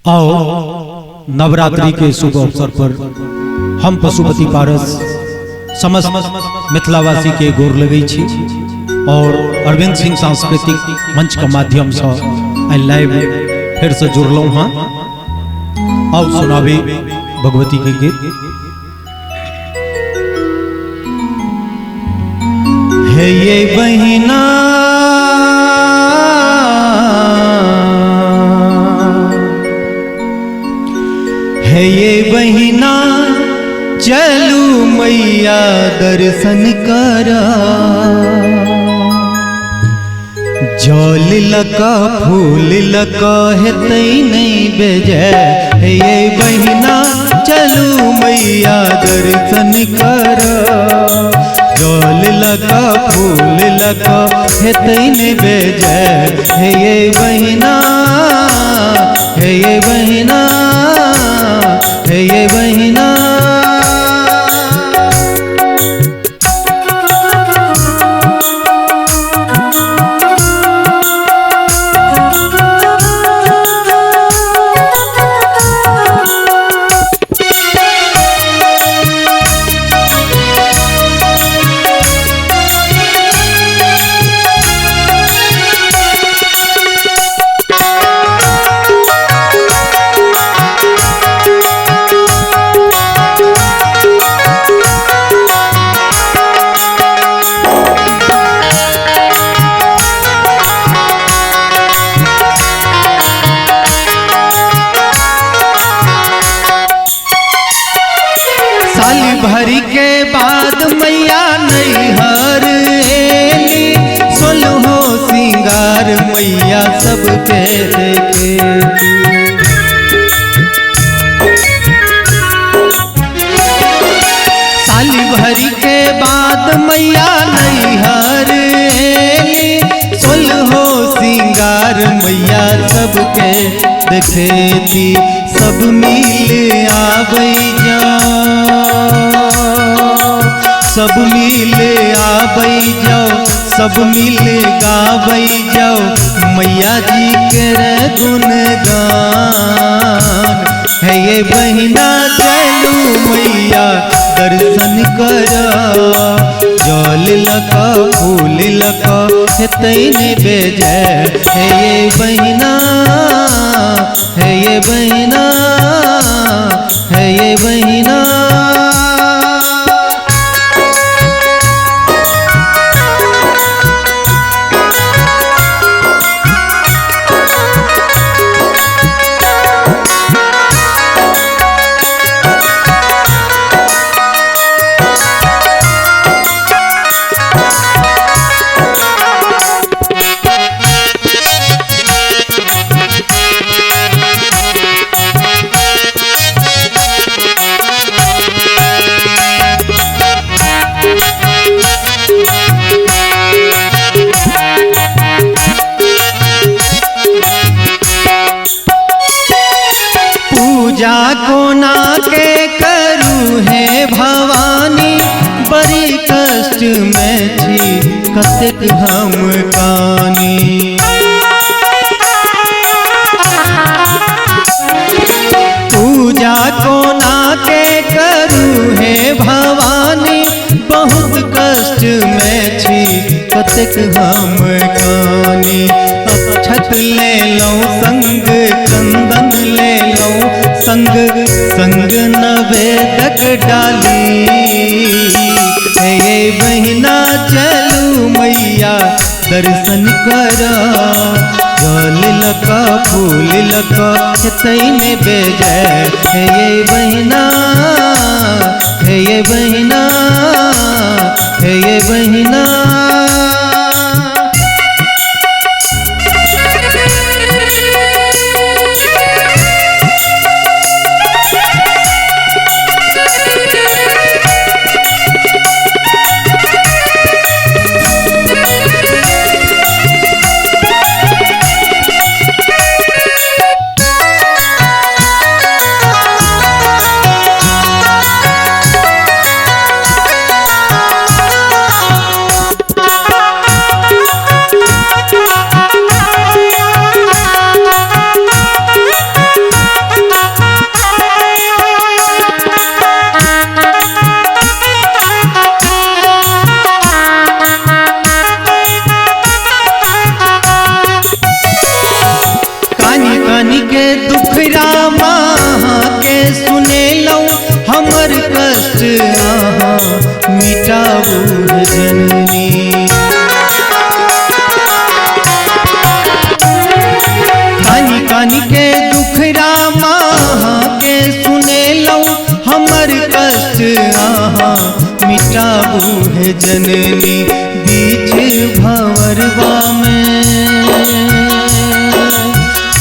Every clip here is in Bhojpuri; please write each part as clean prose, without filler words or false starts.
आओ नवरात्रि के शुभ अवसर पर हम पशुपति पारस समस्त मिथिलावासी के गोर लगे छी और अरविंद सिंह सांस्कृतिक मंच के माध्यम से आई लाइव फिर से जुड़ल हाँ। आओ सुनावे भगवती के गीत। है ये बहिना है ये बहिना चलू मैया दर्शन करा। जल लका फूल लका है तई नहीं बेजे। है ये बहिना चलू मैया दर्शन करा। जल लका फूल लका है तई नहीं बेजे। है ये बहिना है ये बहिना है ये बहिना। साली भरी के बाद मैया नैहर एली। सोलहो सिंगार मैया सबके देखे। साली भरी के बाद मैया नैहर एली। सोलहो सिंगार मैया सबके देखे थी। सब मिल आबै सब मिल आबै जाओ सब मिल गाबै जाओ मैया जी के गुणगान। है ये बहिना चलू मैया दर्शन करा। जल लका फूल लका है तैने बेजे। है ये बहिना है ये बहिना है ये बहिना। पूजा कोना के करू है भवानी। बड़ी कष्ट में छी कतेक हम कानी। पूजा कोना के करू है भवानी। बहुत कष्ट में छी कतेक हम कानी। अक्षत ले लो संग चंदन ले लो संग संग नवेदक डाली। है ये बहिना चलू मैया दर्शन करा। जल लका फूल लका तैने बेजे। है ये बहिना है ये बहिना है ये बहिना। हे जननी बीच भंवरवा में,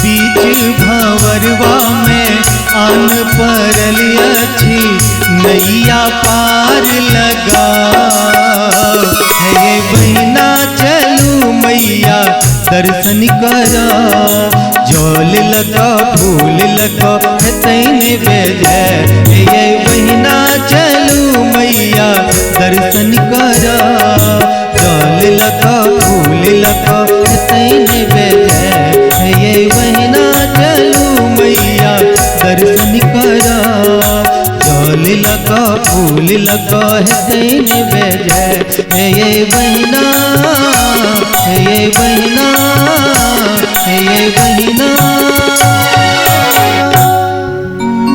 बीच भंवरवा में आन परल अच्छी नैया पार लगा। हे बहिना चलू मैया दर्शन करा, जल लगा फूल लगा है तैने बेजे। हे बहिना चलू मैया दर्शन करा, जल लगा फूल लगा है तैने बेजे। हे बहिना चलू मैया दर्शन करा, जल लगा फूल लगा है तैने बेजे। हे बहिना, हे बहिना, हे बहिना।